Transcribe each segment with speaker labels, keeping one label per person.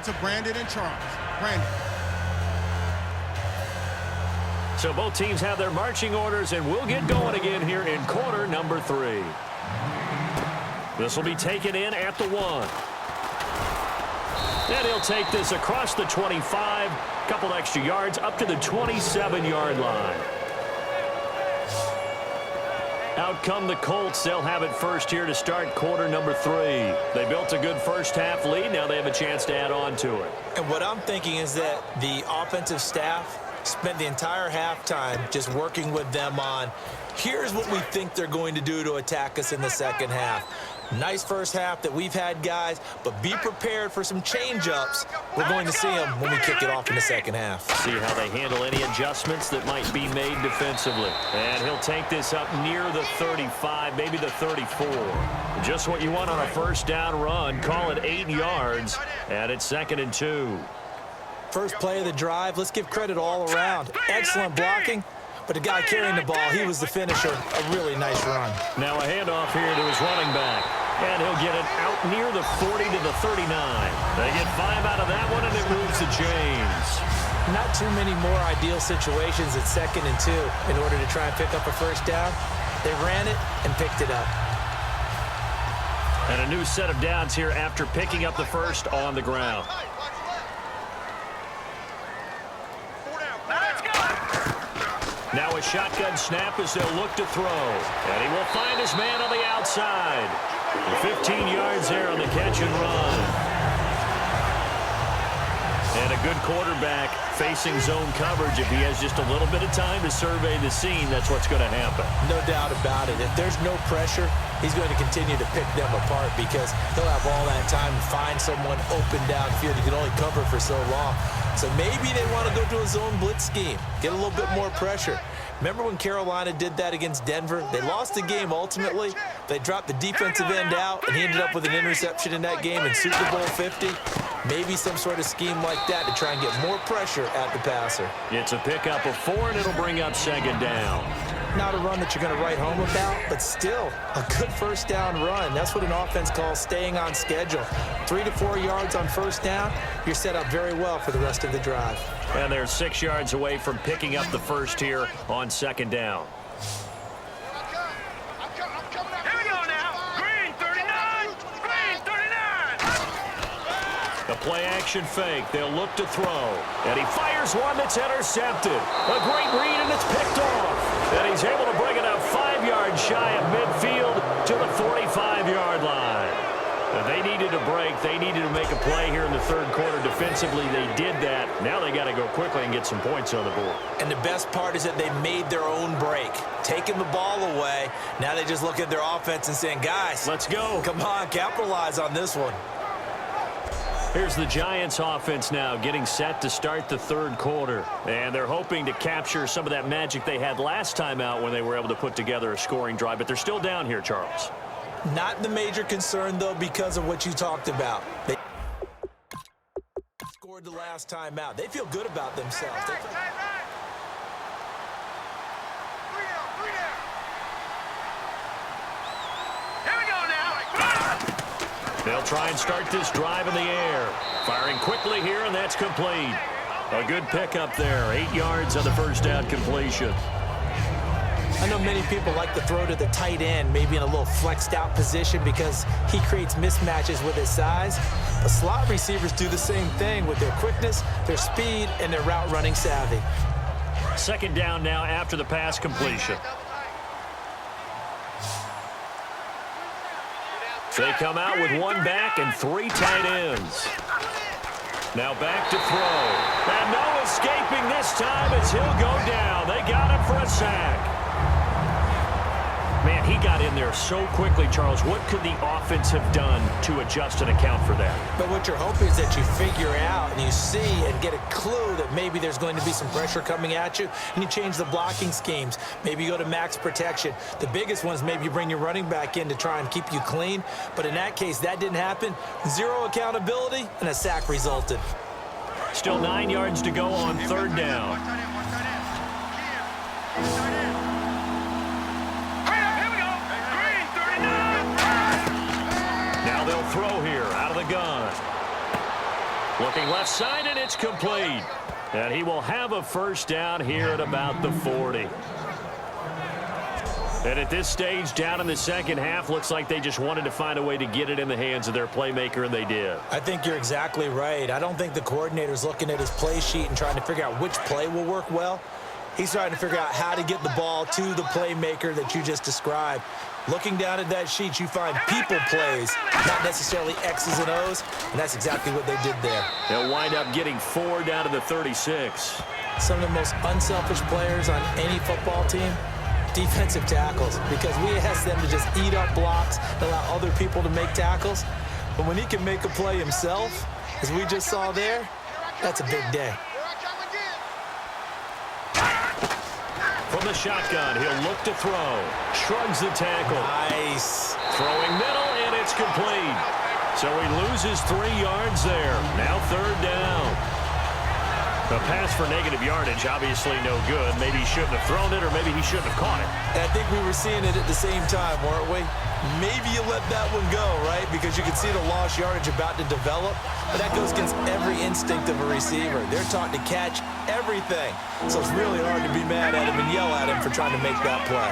Speaker 1: to Brandon and Charles. Brandon.
Speaker 2: So both teams have their marching orders, and we'll get going again here in quarter number 3. This will be taken in at the 1. And he'll take this across the 25, couple extra yards up to the 27-yard line. Out come the Colts. They'll have it first here to start quarter number 3. They built a good first-half lead. Now they have a chance to add on to it.
Speaker 3: And what I'm thinking is that the offensive staff spent the entire halftime just working with them on, here's what we think they're going to do to attack us in the second half. Nice first half that we've had, guys, but be prepared for some change-ups. We're going to see them when we kick it off in the second half.
Speaker 2: See how they handle any adjustments that might be made defensively. And he'll take this up near the 35, maybe the 34. Just what you want on a first down run. Call it 8 yards, and it's 2nd and 2.
Speaker 3: First play of the drive, let's give credit all around. Excellent blocking. But the guy carrying the ball, he was the finisher. A really nice run.
Speaker 2: Now a handoff here to his running back. And he'll get it out near the 40 to the 39. They get 5 out of that one, and it moves the chains.
Speaker 3: Not too many more ideal situations at 2nd and 2 in order to try and pick up a first down. They ran it and picked it up.
Speaker 2: And a new set of downs here after picking up the first on the ground. Now a shotgun snap as they'll look to throw. And he will find his man on the outside. 15 yards there on the catch and run. And a good quarterback facing zone coverage. If he has just a little bit of time to survey the scene, that's what's going to happen.
Speaker 3: No doubt about it. If there's no pressure, he's going to continue to pick them apart because he'll have all that time to find someone open downfield. He can only cover for so long. So maybe they want to go to a zone blitz scheme, get a little bit more pressure. Remember when Carolina did that against Denver? They lost the game ultimately. They dropped the defensive end out, and he ended up with an interception in that game in Super Bowl 50. Maybe some sort of scheme like that to try and get more pressure at the passer.
Speaker 2: It's a pickup of 4, and it'll bring up 2nd down.
Speaker 3: Not a run that you're going to write home about, but still a good first down run. That's what an offense calls staying on schedule. 3 to 4 yards on first down, you're set up very well for the rest of the drive.
Speaker 2: And they're 6 yards away from picking up the first here on 2nd down. The play-action fake. They'll look to throw. And he fires one that's intercepted. A great read, and it's picked off. And he's able to bring it up 5 yards shy of midfield to the 45-yard line. They needed a break. They needed to make a play here in the third quarter. Defensively, they did that. Now they got to go quickly and get some points on the board.
Speaker 3: And the best part is that they made their own break. Taking the ball away. Now they just look at their offense and saying, guys,
Speaker 2: let's go.
Speaker 3: Come on, capitalize on this one.
Speaker 2: Here's the Giants offense now getting set to start the third quarter. And they're hoping to capture some of that magic they had last time out when they were able to put together a scoring drive. But they're still down here, Charles.
Speaker 3: Not the major concern, though, because of what you talked about. They scored the last time out. They feel good about themselves.
Speaker 2: They'll try and start this drive in the air. Firing quickly here, and that's complete. A good pickup there. 8 yards on the first down completion.
Speaker 3: I know many people like to throw to the tight end, maybe in a little flexed out position because he creates mismatches with his size. But slot receivers do the same thing with their quickness, their speed, and their route running savvy.
Speaker 2: 2nd down now after the pass completion. They come out with 1 back and 3 tight ends. Now back to throw. And no escaping this time as he'll go down. They got him for a sack. Man, he got in there so quickly, Charles. What could the offense have done to adjust and account for that?
Speaker 3: But what you're hoping is that you figure out and you see and get a clue that maybe there's going to be some pressure coming at you, and you change the blocking schemes. Maybe you go to max protection. The biggest ones, maybe you bring your running back in to try and keep you clean. But in that case, that didn't happen. 0 accountability, and a sack resulted.
Speaker 2: Still 9 yards to go on 3rd down. Now they'll throw here out of the gun. Looking left side, and it's complete. And he will have a first down here at about the 40. And at this stage, down in the second half, looks like they just wanted to find a way to get it in the hands of their playmaker, and they did.
Speaker 3: I think you're exactly right. I don't think the coordinator's looking at his play sheet and trying to figure out which play will work well. He's trying to figure out how to get the ball to the playmaker that you just described. Looking down at that sheet, you find people plays, not necessarily X's and O's, and that's exactly what they did there.
Speaker 2: They'll wind up getting 4 down to the 36.
Speaker 3: Some of the most unselfish players on any football team, defensive tackles, because we ask them to just eat up blocks and allow other people to make tackles. But when he can make a play himself, as we just saw there, that's a big day.
Speaker 2: From the shotgun, he'll look to throw. Shrugs the tackle.
Speaker 3: Nice.
Speaker 2: Throwing middle, and it's complete. So he loses 3 yards there. Now 3rd down. A pass for negative yardage, obviously no good. Maybe he shouldn't have thrown it, or maybe he shouldn't have caught it.
Speaker 3: And I think we were seeing it at the same time, weren't we? Maybe you let that one go, right? Because you can see the lost yardage about to develop. But that goes against every instinct of a receiver. They're taught to catch everything. So it's really hard to be mad at him and yell at him for trying to make that play.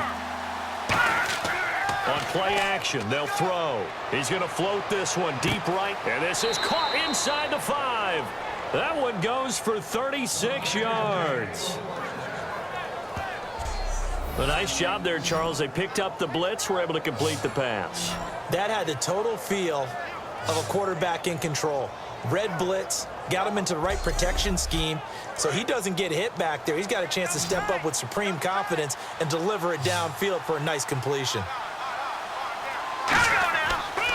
Speaker 2: On play action, they'll throw. He's going to float this one deep right. And this is caught inside the 5. That one goes for 36 yards. A nice job there, Charles. They picked up the blitz, were able to complete the pass.
Speaker 3: That had the total feel of a quarterback in control. Red blitz, got him into the right protection scheme, so he doesn't get hit back there. He's got a chance to step up with supreme confidence and deliver it downfield for a nice completion.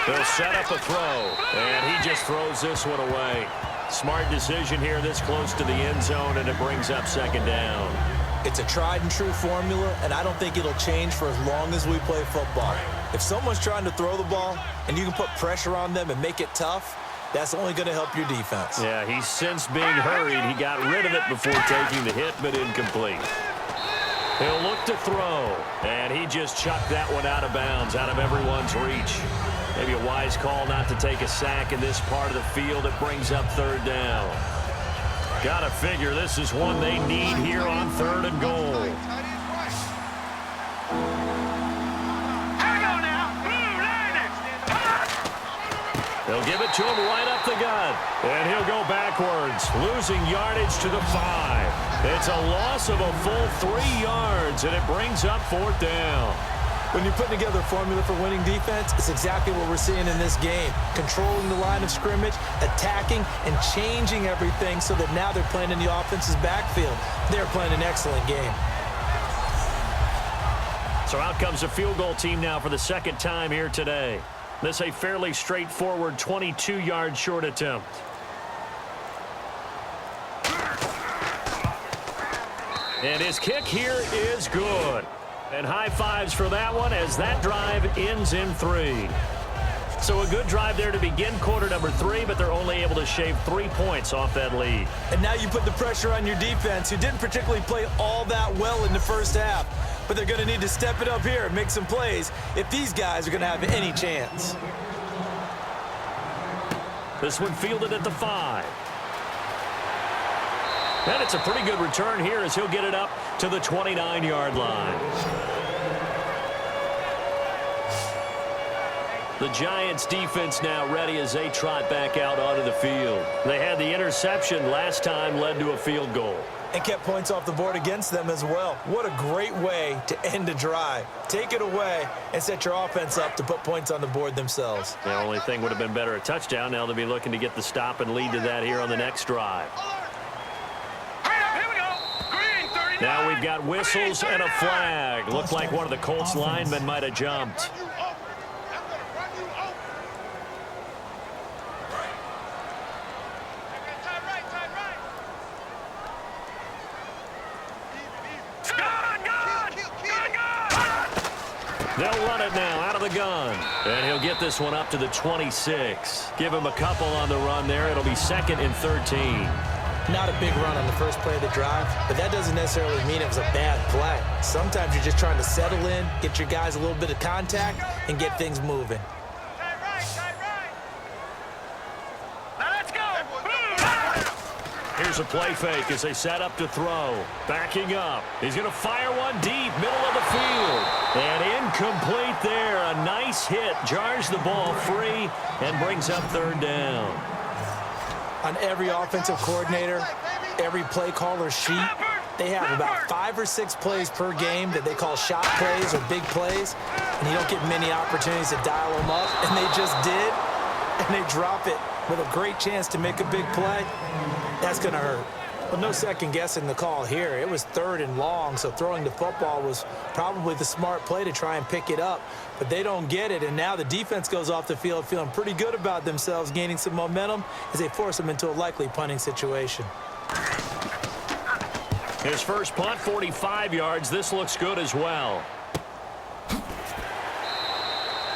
Speaker 2: They'll set up a throw, and he just throws this one away. Smart decision here this close to the end zone, and it brings up 2nd down.
Speaker 3: It's a tried-and-true formula, and I don't think it'll change for as long as we play football. If someone's trying to throw the ball and you can put pressure on them and make it tough, that's only going to help your defense.
Speaker 2: Yeah, he's since being hurried. He got rid of it before taking the hit, but incomplete. He'll look to throw, and he just chucked that one out of bounds, out of everyone's reach. Maybe a wise call not to take a sack in this part of the field. It brings up 3rd down. Gotta figure this is one they need here on 3rd and goal. They'll give it to him right up the gut. And he'll go backwards, losing yardage to the 5. It's a loss of a full 3 yards, and it brings up 4th down.
Speaker 3: When you're putting together a formula for winning defense, it's exactly what we're seeing in this game. Controlling the line of scrimmage, attacking, and changing everything so that now they're playing in the offense's backfield. They're playing an excellent game.
Speaker 2: So out comes a field goal team now for the 2nd time here today. This a fairly straightforward 22-yard short attempt. And his kick here is good. And high fives for that one as that drive ends in 3. So a good drive there to begin quarter number 3, but they're only able to shave 3 points off that lead.
Speaker 3: And now you put the pressure on your defense, who didn't particularly play all that well in the first half. But they're going to need to step it up here and make some plays if these guys are going to have any chance.
Speaker 2: This one fielded at the 5. And it's a pretty good return here as he'll get it up to the 29-yard line. The Giants defense now ready as they trot back out onto the field. They had the interception last time, led to a field goal.
Speaker 3: And kept points off the board against them as well. What a great way to end a drive. Take it away and set your offense up to put points on the board themselves.
Speaker 2: The only thing would have been better a touchdown. Now they'll be looking to get the stop and lead to that here on the next drive. Now we've got whistles and a flag. Looked like one of the Colts linemen might have jumped. They'll run it now out of the gun. And he'll get this one up to the 26. Give him a couple on the run there. It'll be 2nd and 13.
Speaker 3: Not a big run on the first play of the drive, but that doesn't necessarily mean it was a bad play. Sometimes you're just trying to settle in, get your guys a little bit of contact, and get things moving.
Speaker 4: Now let's go.
Speaker 2: Here's a play fake as they set up to throw. Backing up. He's going to fire one deep, middle of the field. And incomplete there. A nice hit. Jars the ball free and brings up third down.
Speaker 3: On every offensive coordinator, every play caller sheet, they have about 5 or 6 plays per game that they call shot plays or big plays, and you don't get many opportunities to dial them up, and they just did, and they drop it with a great chance to make a big play. That's going to hurt. Well, no second guessing the call here. It was 3rd and long, so throwing the football was probably the smart play to try and pick it up, but they don't get it, and now the defense goes off the field feeling pretty good about themselves, gaining some momentum as they force them into a likely punting situation.
Speaker 2: His first punt, 45 yards. This looks good as well.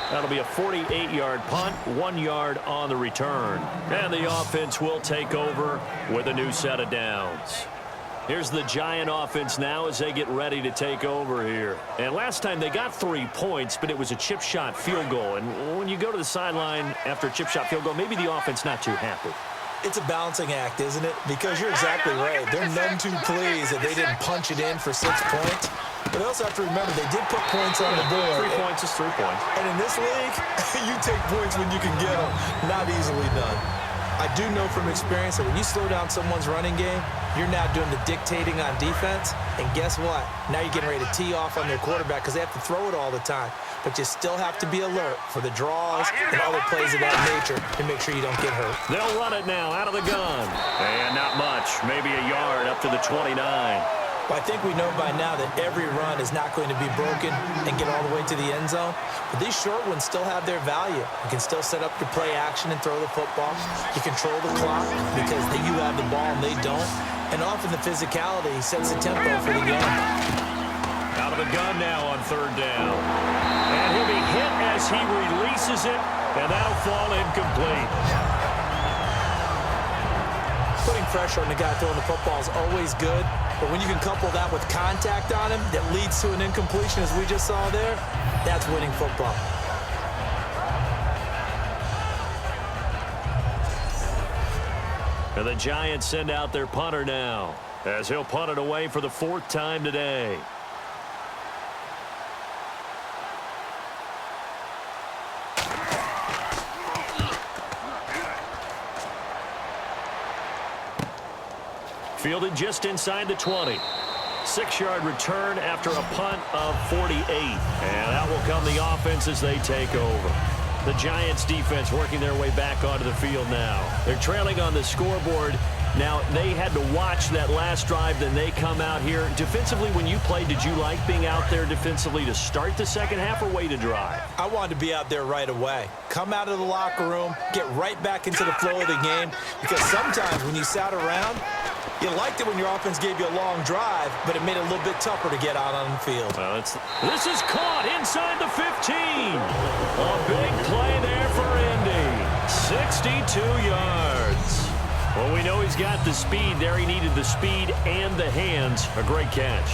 Speaker 2: That'll be a 48-yard punt, 1 yard on the return. And the offense will take over with a new set of downs. Here's the Giant offense now as they get ready to take over here. And last time they got 3 points, but it was a chip shot field goal. And when you go to the sideline after a chip shot field goal, maybe the offense not too happy.
Speaker 3: It's a balancing act, isn't it? Because you're exactly right. They're none too pleased that they didn't punch it in for 6 points. But they also have to remember they did put points on the board.
Speaker 2: 3 points is 3 points.
Speaker 3: And in this league, you take points when you can get them. Not easily done. I do know from experience that when you slow down someone's running game, you're now doing the dictating on defense. And guess what? Now you're getting ready to tee off on their quarterback because they have to throw it all the time. But you still have to be alert for the draws and other plays of that nature to make sure you don't get hurt.
Speaker 2: They'll run it now out of the gun. And not much. Maybe a yard up to the 29.
Speaker 3: Well, I think we know by now that every run is not going to be broken and get all the way to the end zone. But these short ones still have their value. You can still set up your play action and throw the football. You control the clock because you have the ball and they don't. And often the physicality sets the tempo for the game.
Speaker 2: Out of the gun now on third down. And he'll be hit as he releases it, and that'll fall incomplete.
Speaker 3: Putting pressure on the guy throwing the football is always good, but when you can couple that with contact on him that leads to an incompletion, as we just saw there, that's winning football.
Speaker 2: And the Giants send out their punter now, as he'll punt it away for the 4th time today. Fielded just inside the 20. 6-yard return after a punt of 48. And out will come the offense as they take over. The Giants defense working their way back onto the field now. They're trailing on the scoreboard. Now, they had to watch that last drive, then they come out here. Defensively, when you played, did you like being out there defensively to start the second half or wait to drive?
Speaker 3: I wanted to be out there right away. Come out of the locker room, get right back into the flow of the game, because sometimes when you sat around, you liked it when your offense gave you a long drive, but it made it a little bit tougher to get out on the field.
Speaker 2: This is caught inside the 15. A big play there for Indy. 62 yards. Well, we know he's got the speed there. He needed the speed and the hands. A great catch.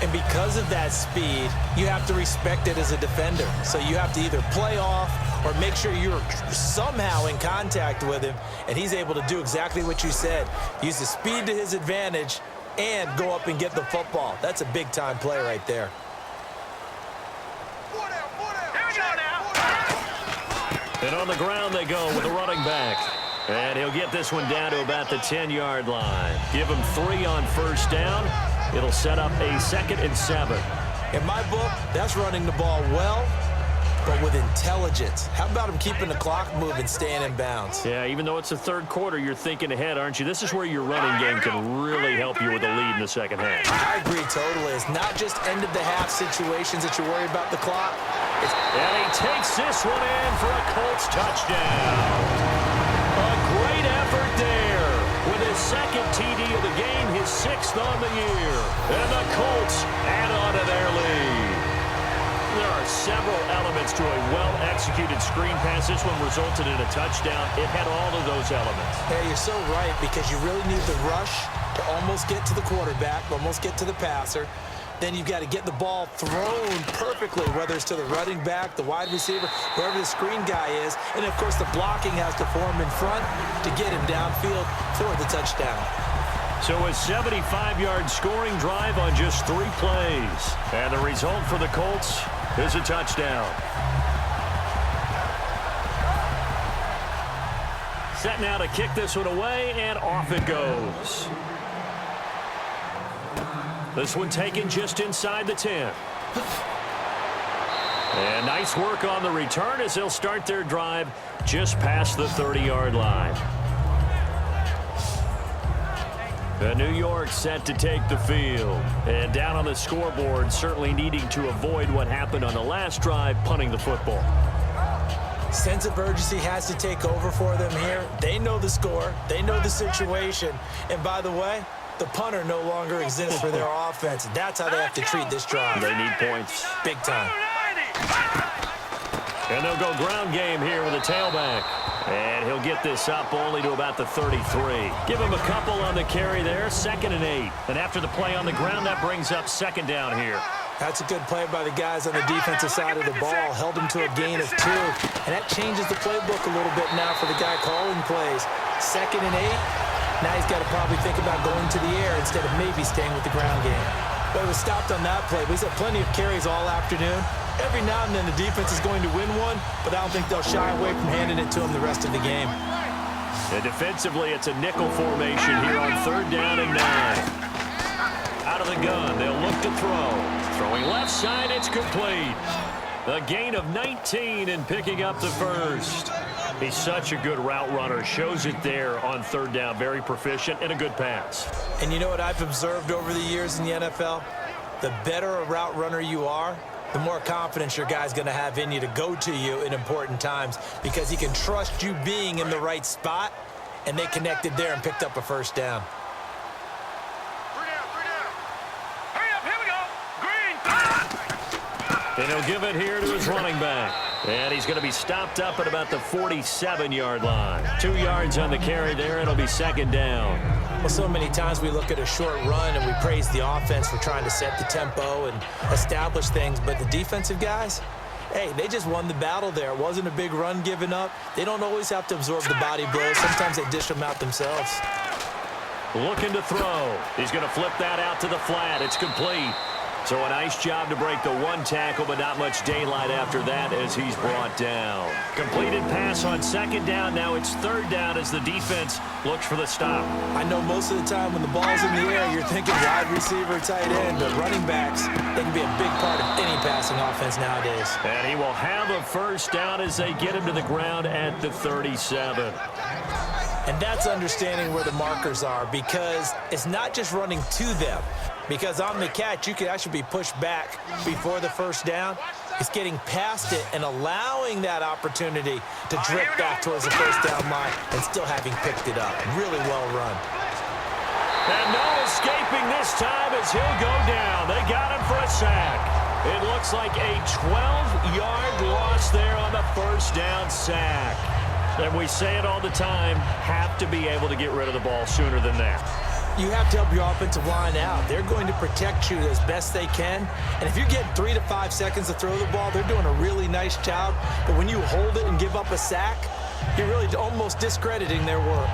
Speaker 3: And because of that speed, you have to respect it as a defender. So you have to either play off or make sure you're somehow in contact with him, and he's able to do exactly what you said. Use the speed to his advantage and go up and get the football. That's a big-time play right there.
Speaker 2: And on the ground they go with the running back. And he'll get this one down to about the 10-yard line. Give him 3 on first down. It'll set up a 2nd and 7.
Speaker 3: In my book, that's running the ball well, but with intelligence. How about him keeping the clock moving, staying in bounds?
Speaker 2: Yeah, even though it's the 3rd quarter, you're thinking ahead, aren't you? This is where your running game can really help you with a lead in the second half.
Speaker 3: I agree totally. It's not just end-of-the-half situations that you worry about the clock.
Speaker 2: And he takes this one in for a Colts touchdown. A great effort there with his 2nd TD of the game, his 6th on the year. And the Colts add on to their lead. There are several elements to a well-executed screen pass. This one resulted in a touchdown. It had all of those elements.
Speaker 3: Yeah, you're so right, because you really need the rush to almost get to the quarterback, almost get to the passer. Then you've got to get the ball thrown perfectly, whether it's to the running back, the wide receiver, wherever the screen guy is. And, of course, the blocking has to form in front to get him downfield for the touchdown.
Speaker 2: So a 75-yard scoring drive on just 3 plays. And the result for the Colts is a touchdown. Set now to kick this one away, and off it goes. This one taken just inside the 10. And nice work on the return as they'll start their drive just past the 30-yard line. The New York set to take the field. And down on the scoreboard, certainly needing to avoid what happened on the last drive, punting the football.
Speaker 3: Sense of urgency has to take over for them here. They know the score. They know the situation. And by the way, the punter no longer exists for their offense. That's how they have to treat this drive.
Speaker 2: They need points.
Speaker 3: Big time.
Speaker 2: And they'll go ground game here with a tailback. And he'll get this up only to about the 33. Give him a couple on the carry there, 2nd and 8. And after the play on the ground, that brings up 2nd down here.
Speaker 3: That's a good play by the guys on the defensive side of the ball. Held him to a gain of 2. And that changes the playbook a little bit now for the guy calling plays. 2nd and 8. Now he's got to probably think about going to the air instead of maybe staying with the ground game. But he was stopped on that play. But he's had plenty of carries all afternoon. Every now and then the defense is going to win one, but I don't think they'll shy away from handing it to him the rest of the game.
Speaker 2: And defensively, it's a nickel formation here on 3rd down and 9. Out of the gun, they'll look to throw. Throwing left side, it's complete. A gain of 19 and picking up the first. He's such a good route runner. Shows it there on 3rd down. Very proficient and a good pass.
Speaker 3: And you know what I've observed over the years in the NFL? The better a route runner you are, the more confidence your guy's going to have in you to go to you in important times because he can trust you being in the right spot, and they connected there and picked up a first down.
Speaker 4: Hurry up, here we go. Green.
Speaker 2: And he'll give it here to his running back. And he's going to be stopped up at about the 47-yard line. 2 yards on the carry there. It'll be 2nd down.
Speaker 3: Well, so many times we look at a short run and we praise the offense for trying to set the tempo and establish things. But the defensive guys, hey, they just won the battle there. It wasn't a big run given up. They don't always have to absorb the body blows. Sometimes they dish them out themselves.
Speaker 2: Looking to throw. He's going to flip that out to the flat. It's complete. So a nice job to break the 1 tackle, but not much daylight after that as he's brought down. Completed pass on 2nd down. Now it's 3rd down as the defense looks for the stop.
Speaker 3: I know most of the time when the ball's in the air, you're thinking wide receiver, tight end, but running backs, they can be a big part of any passing offense nowadays.
Speaker 2: And he will have a first down as they get him to the ground at the 37.
Speaker 3: And that's understanding where the markers are because it's not just running to them. Because on the catch, you could actually be pushed back before the first down. It's getting past it and allowing that opportunity to drift back towards the first down line and still having picked it up. Really well run.
Speaker 2: And no escaping this time as he'll go down. They got him for a sack. It looks like a 12-yard loss there on the first down sack. And we say it all the time, have to be able to get rid of the ball sooner than that.
Speaker 3: You have to help your offensive line out. They're going to protect you as best they can. And if you're getting 3 to 5 seconds to throw the ball, they're doing a really nice job. But when you hold it and give up a sack, you're really almost discrediting their work.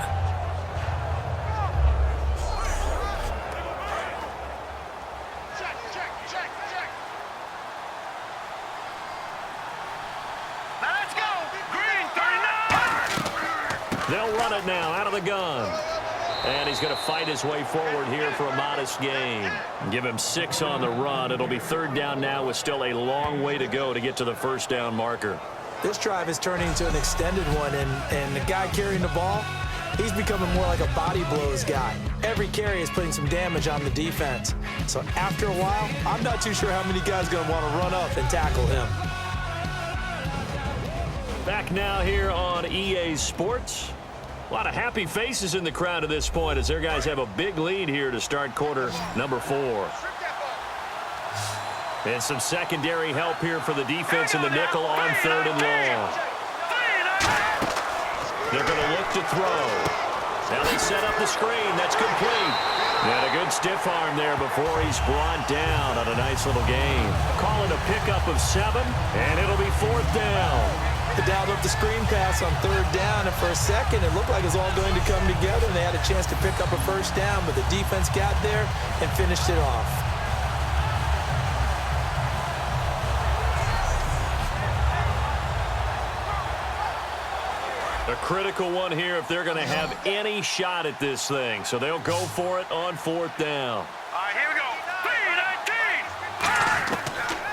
Speaker 4: Now let's go. Green, 39.
Speaker 2: They'll run it now out of the gun. And he's going to fight his way forward here for a modest gain. Give him 6 on the run. It'll be 3rd down now with still a long way to go to get to the first down marker.
Speaker 3: This drive is turning into an extended one, and the guy carrying the ball, he's becoming more like a body blows guy. Every carry is putting some damage on the defense. So after a while, I'm not too sure how many guys are going to want to run up and tackle him.
Speaker 2: Back now here on EA Sports. A lot of happy faces in the crowd at this point as their guys have a big lead here to start quarter number 4. And some secondary help here for the defense in the nickel on 3rd and long. They're going to look to throw. Now they set up the screen. That's complete. And a good stiff arm there before he's brought down on a nice little gain. Call it a pickup of 7, and it'll be 4th down.
Speaker 3: They dialed up the screen pass on third down, and for a second, it looked like it was all going to come together, and they had a chance to pick up a first down, but the defense got there and finished it off.
Speaker 2: A critical one here if they're going to have any shot at this thing. So they'll go for it on fourth down.
Speaker 4: All right, here we go.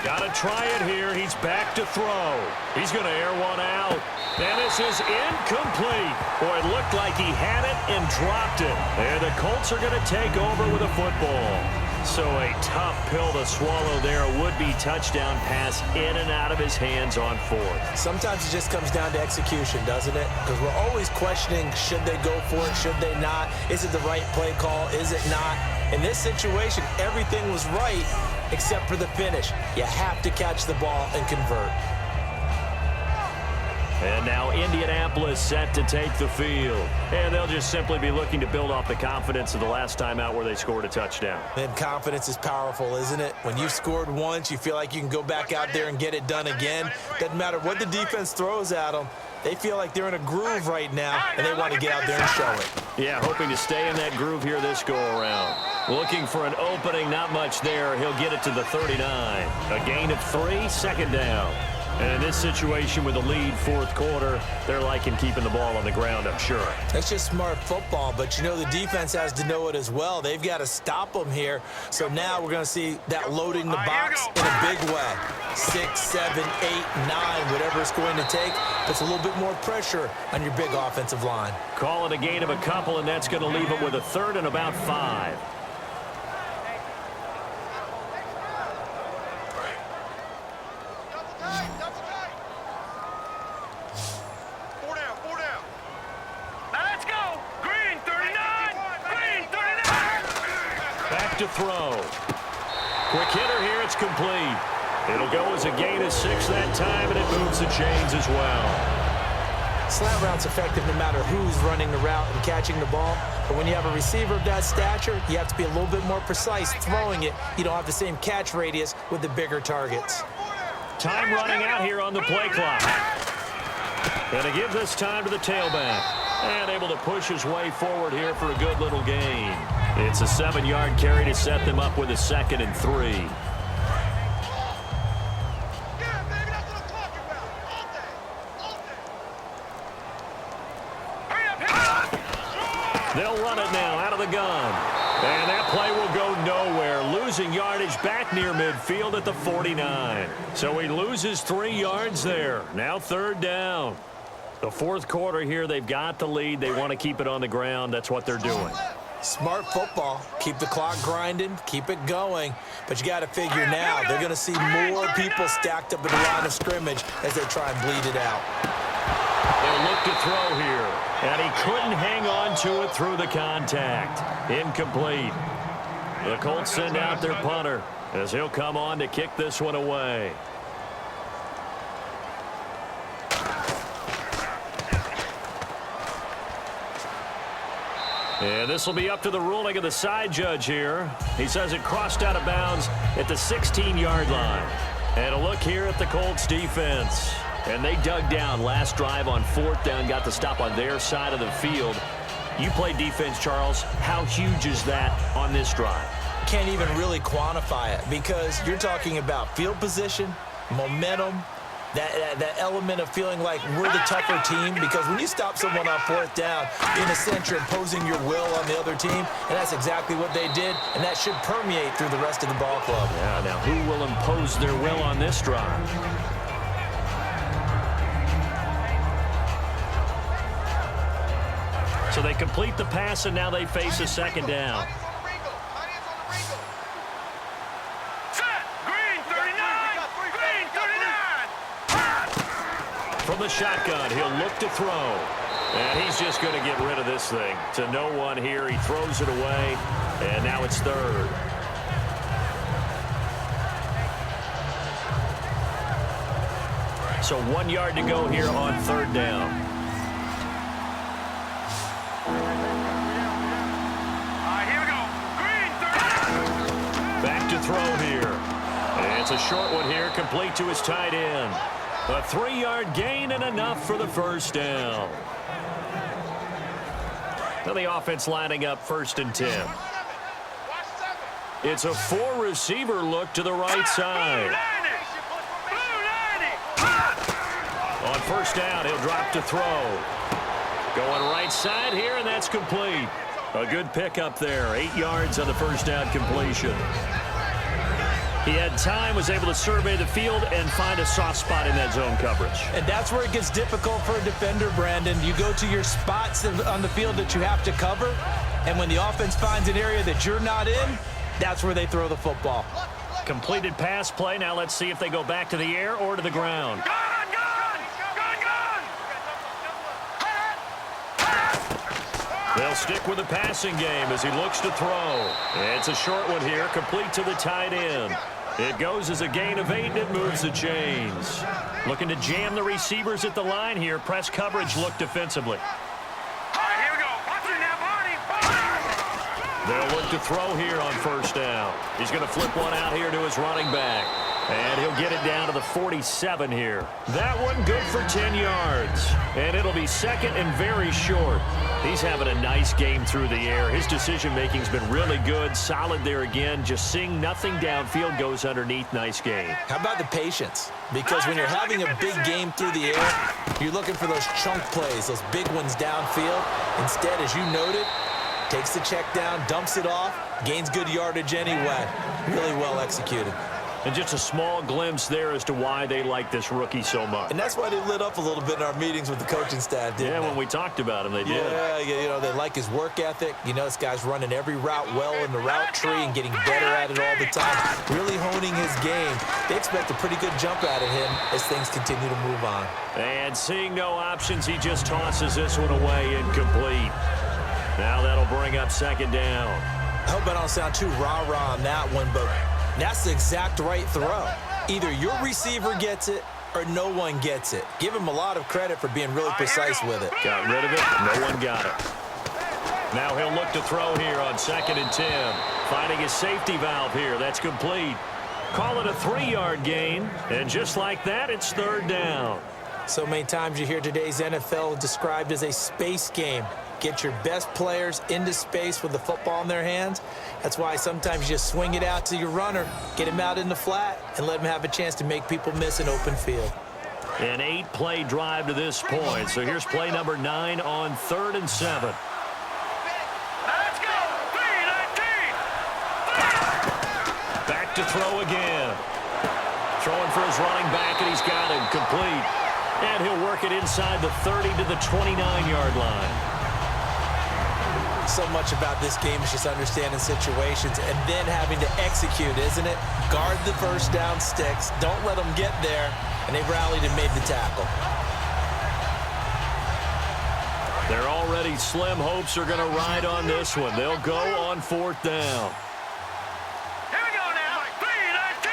Speaker 4: 3-19.
Speaker 2: Got to try it here. He's back to throw. He's going to air one out. And this is incomplete. Boy, it looked like he had it and dropped it. And the Colts are going to take over with a football. So a tough pill to swallow there. A would-be touchdown pass in and out of his hands on fourth.
Speaker 3: Sometimes it just comes down to execution, doesn't it? Because we're always questioning, should they go for it, should they not? Is it the right play call, is it not? In this situation, everything was right except for the finish. You have to catch the ball and convert.
Speaker 2: And now Indianapolis set to take the field. And they'll just simply be looking to build off the confidence of the last time out where they scored a touchdown.
Speaker 3: And confidence is powerful, isn't it? When you've scored once, you feel like you can go back out there and get it done again. Doesn't matter what the defense throws at them. They feel like they're in a groove right now, and they want to get out there and show it.
Speaker 2: Yeah, hoping to stay in that groove here this go-around. Looking for an opening, not much there. He'll get it to the 39. A gain of 3, second down. And in this situation with the lead fourth quarter, they're liking keeping the ball on the ground, I'm sure.
Speaker 3: That's just smart football, but you know the defense has to know it as well. They've got to stop them here. So now we're going to see that loading the box in a big way. 6, 7, 8, 9, whatever it's going to take. Puts a little bit more pressure on your big offensive line.
Speaker 2: Call it a gain of a couple, and that's going to leave it with a third and about 5. To throw. Quick hitter here, it's complete. It'll go as a gain of 6 that time, and it moves the chains as well.
Speaker 3: Slant route's effective no matter who's running the route and catching the ball, but when you have a receiver of that stature, you have to be a little bit more precise throwing it. You don't have the same catch radius with the bigger targets.
Speaker 2: Time running out here on the play clock. And to give this time to the tailback. And able to push his way forward here for a good little gain. It's a 7-yard carry to set them up with a 2nd and 3. They'll run it now out of the gun. And that play will go nowhere. Losing yardage back near midfield at the 49. So he loses 3 yards there. Now 3rd down. The fourth quarter here, they've got the lead. They want to keep it on the ground. That's what they're doing.
Speaker 3: Smart football. Keep the clock grinding. Keep it going. But you got to figure now, they're going to see more people stacked up in the line of scrimmage as they try and bleed it out.
Speaker 2: They'll look to throw here. And he couldn't hang on to it through the contact. Incomplete. The Colts send out their punter as he'll come on to kick this one away. And this will be up to the ruling of the side judge here. He says it crossed out of bounds at the 16-yard line. And a look here at the Colts defense. And they dug down last drive on 4th down, got the stop on their side of the field. You play defense, Charles. How huge is that on this drive?
Speaker 3: Can't even really quantify it because you're talking about field position, momentum, that element of feeling like we're the tougher team, because when you stop someone on 4th down, in a sense, you're imposing your will on the other team, and that's exactly what they did, and that should permeate through the rest of the ball club.
Speaker 2: Yeah, now who will impose their will on this drive? So they complete the pass, and now they face a 2nd down. From the shotgun, he'll look to throw. And he's just going to get rid of this thing. To no one here. He throws it away. And now it's 3rd. So 1 yard to go here on 3rd down.
Speaker 4: Here we go. Green, 30.
Speaker 2: Back to throw here. And it's a short one here, complete to his tight end. A 3-yard gain and enough for the first down. Now the offense lining up 1st and 10. It's a 4-receiver look to the right side. On 1st down, he'll drop to throw. Going right side here, and that's complete. A good pickup there. 8 yards on the 1st down completion. He had time, was able to survey the field and find a soft spot in that zone coverage.
Speaker 3: And that's where it gets difficult for a defender, Brandon. You go to your spots on the field that you have to cover, and when the offense finds an area that you're not in, that's where they throw the football.
Speaker 2: Completed pass play. Now let's see if they go back to the air or to the ground. They'll stick with the passing game as he looks to throw. It's a short one here, complete to the tight end. It goes as a gain of 8, and it moves the chains. Looking to jam the receivers at the line here. Press coverage look defensively.
Speaker 4: Here we go. Watch it now, Barney.
Speaker 2: They'll look to throw here on 1st down. He's going to flip one out here to his running back. And he'll get it down to the 47 here. That one good for 10 yards. And it'll be 2nd and very short. He's having a nice game through the air. His decision-making's been really good. Solid there again. Just seeing nothing downfield goes underneath. Nice game.
Speaker 3: How about the patience? Because when you're having a big game through the air, you're looking for those chunk plays, those big ones downfield. Instead, as you noted, takes the check down, dumps it off, gains good yardage anyway. Really well executed.
Speaker 2: And just a small glimpse there as to why they like this rookie so much.
Speaker 3: And that's why they lit up a little bit in our meetings with the coaching staff, didn't they?
Speaker 2: When we talked about him, they did.
Speaker 3: Yeah, you know, they like his work ethic. You know, this guy's running every route well in the route tree and getting better at it all the time. Really honing his game. They expect a pretty good jump out of him as things continue to move on.
Speaker 2: And seeing no options, he just tosses this one away incomplete. Now that'll bring up 2nd down.
Speaker 3: I hope I don't sound too rah-rah on that one, but that's the exact right throw. Either your receiver gets it or no one gets it. Give him a lot of credit for being really precise with it.
Speaker 2: Got rid of it. No one got it. Now he'll look to throw here on 2nd and 10. Finding his safety valve here. That's complete. Call it a 3-yard gain. And just like that, it's 3rd down.
Speaker 3: So many times you hear today's NFL described as a space game. Get your best players into space with the football in their hands. That's why sometimes you just swing it out to your runner, get him out in the flat, and let him have a chance to make people miss an open field.
Speaker 2: An 8-play drive to this point. So here's play number 9 on 3rd and 7.
Speaker 4: Let's go. 3-19.
Speaker 2: Back to throw again. Throwing for his running back, and he's got him complete. And he'll work it inside the 30 to the 29-yard line.
Speaker 3: So much about this game is just understanding situations and then having to execute, isn't it? Guard the 1st down sticks. Don't let them get there. And they rallied and made the tackle.
Speaker 2: They're already slim hopes are going to ride on this one. They'll go on 4th down.
Speaker 4: Here we go now. 3-19.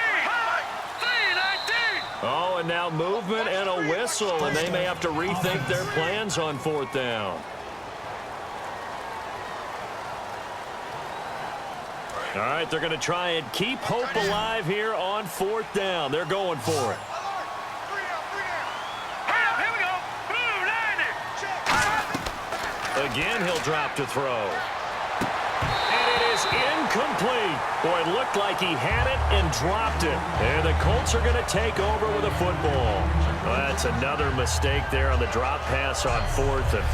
Speaker 4: 3-19.
Speaker 2: Oh, and now movement and a whistle, and they may have to rethink their plans on 4th down. All right, they're going to try and keep hope alive here on 4th down. They're going for it.
Speaker 4: Here we go. Blue 90.
Speaker 2: Again, he'll drop to throw. And it is incomplete. Boy, it looked like he had it and dropped it. And the Colts are going to take over with a football. Well, that's another mistake there on the drop pass on 4th. And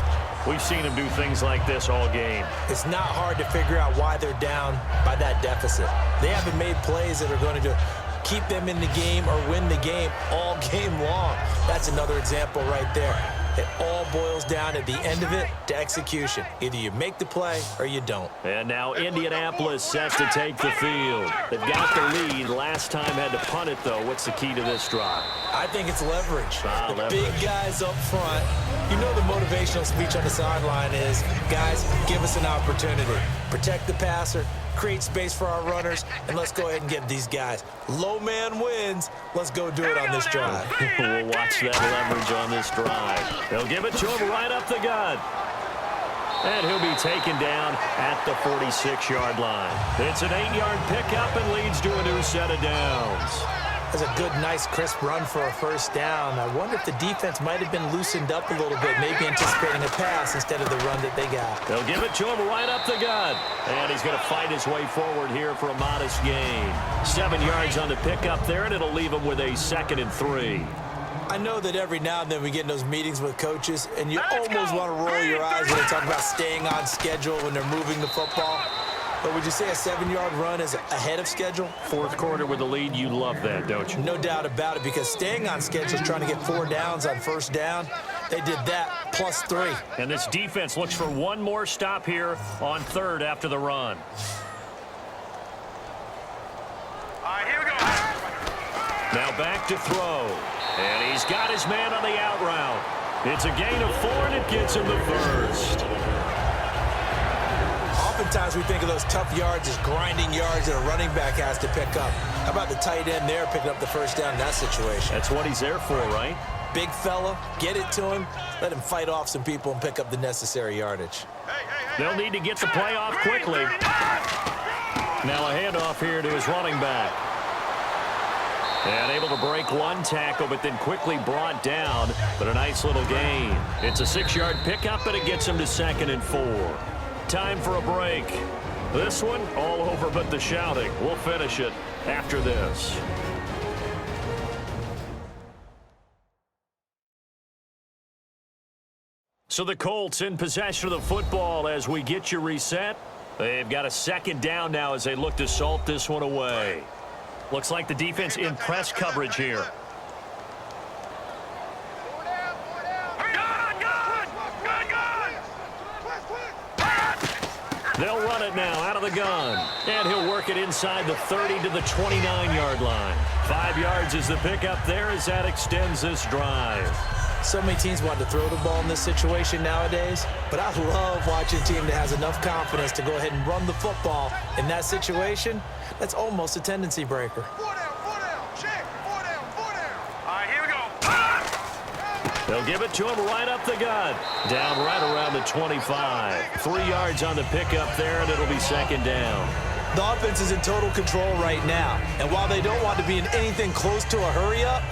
Speaker 2: we've seen him do things like this all game.
Speaker 3: It's not hard to figure out why they're down by that deficit. They haven't made plays that are going to keep them in the game or win the game all game long. That's another example right there. It all boils down at the end of it to execution. Either you make the play or you don't.
Speaker 2: And now Indianapolis set to take the field. They've got the lead. Last time had to punt it, though. What's the key to this drive?
Speaker 3: I think it's leverage. The
Speaker 2: Leverage.
Speaker 3: big guys up front. You know the motivational speech on the sideline is, guys, give us an opportunity. Protect the passer, create space for our runners, and let's go ahead and get these guys. Low man wins. Let's go do it on this drive.
Speaker 2: We'll watch that leverage on this drive. They'll give it to him right up the gut. And he'll be taken down at the 46-yard line. It's an 8-yard pickup and leads to a new set of downs.
Speaker 3: That's a good, nice, crisp run for a first down. I wonder if the defense might have been loosened up a little bit, maybe anticipating a pass instead of the run that they got.
Speaker 2: They'll give it to him right up the gut. And he's going to fight his way forward here for a modest gain. 7 yards on the pickup there, and it'll leave him with a 2nd and 3.
Speaker 3: I know that every now and then we get in those meetings with coaches, and you almost want to roll your eyes when they talk about staying on schedule when they're moving the football. But would you say a 7-yard run is ahead of schedule?
Speaker 2: 4th quarter with the lead, you love that, don't you?
Speaker 3: No doubt about it, because staying on schedule is trying to get 4 downs on first down. They did that plus 3.
Speaker 2: And this defense looks for one more stop here on 3rd after the run.
Speaker 4: All right, here we go.
Speaker 2: Now back to throw. And he's got his man on the out route. It's a gain of 4, and it gets him the first.
Speaker 3: Oftentimes we think of those tough yards as grinding yards that a running back has to pick up. How about the tight end there picking up the first down in that situation?
Speaker 2: That's what he's there for, right?
Speaker 3: Big fella, get it to him, let him fight off some people and pick up the necessary yardage.
Speaker 2: They'll need to get the play off quickly. Now a handoff here to his running back. And able to break one tackle, but then quickly brought down. But a nice little gain. It's a 6-yard pickup, and it gets him to 2nd and 4. Time for a break. This one, all over but the shouting. We'll finish it after this. So the Colts in possession of the football as we get you reset. They've got a 2nd down now as they look to salt this one away. Looks like the defense in press coverage here. They'll run it now out of the gun. And he'll work it inside the 30 to the 29-yard line. 5 yards is the pickup there as that extends this drive.
Speaker 3: So many teams want to throw the ball in this situation nowadays, but I love watching a team that has enough confidence to go ahead and run the football. In that situation, that's almost a tendency breaker.
Speaker 2: They'll give it to him right up the gut. Down right around the 25. 3 yards on the pickup there, and it'll be 2nd down.
Speaker 3: The offense is in total control right now, and while they don't want to be in anything close to a hurry-up,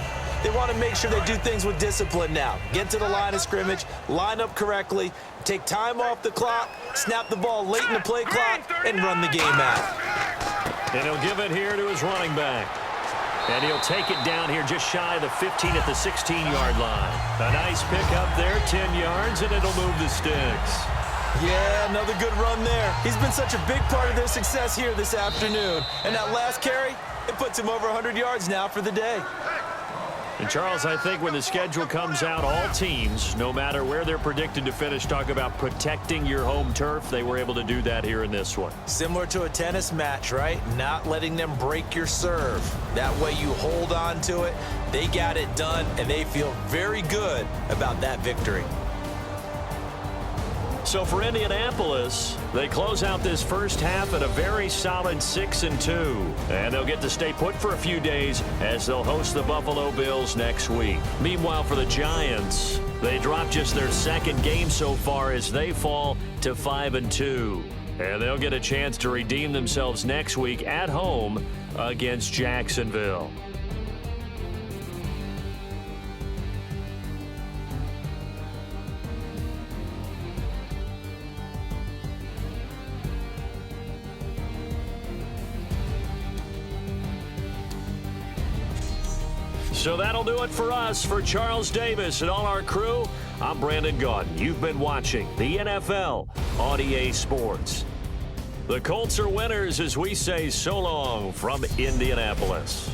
Speaker 3: they want to make sure they do things with discipline now. Get to the line of scrimmage, line up correctly, take time off the clock, snap the ball late in the play clock, and run the game out.
Speaker 2: And he'll give it here to his running back. And he'll take it down here just shy of the 15 at the 16-yard line. A nice pickup there, 10 yards, and it'll move the sticks.
Speaker 3: Yeah, another good run there. He's been such a big part of their success here this afternoon. And that last carry, it puts him over 100 yards now for the day.
Speaker 2: And, Charles, I think when the schedule comes out, all teams, no matter where they're predicted to finish, talk about protecting your home turf. They were able to do that here in this one.
Speaker 3: Similar to a tennis match, right? Not letting them break your serve. That way you hold on to it. They got it done, and they feel very good about that victory.
Speaker 2: So for Indianapolis, they close out this first half at a very solid 6-2. And they'll get to stay put for a few days as they'll host the Buffalo Bills next week. Meanwhile, for the Giants, they drop just their 2nd game so far as they fall to 5-2. And they'll get a chance to redeem themselves next week at home against Jacksonville. So that'll do it for us. For Charles Davis and all our crew, I'm Brandon Gaudin. You've been watching the NFL on EA Sports. The Colts are winners as we say so long from Indianapolis.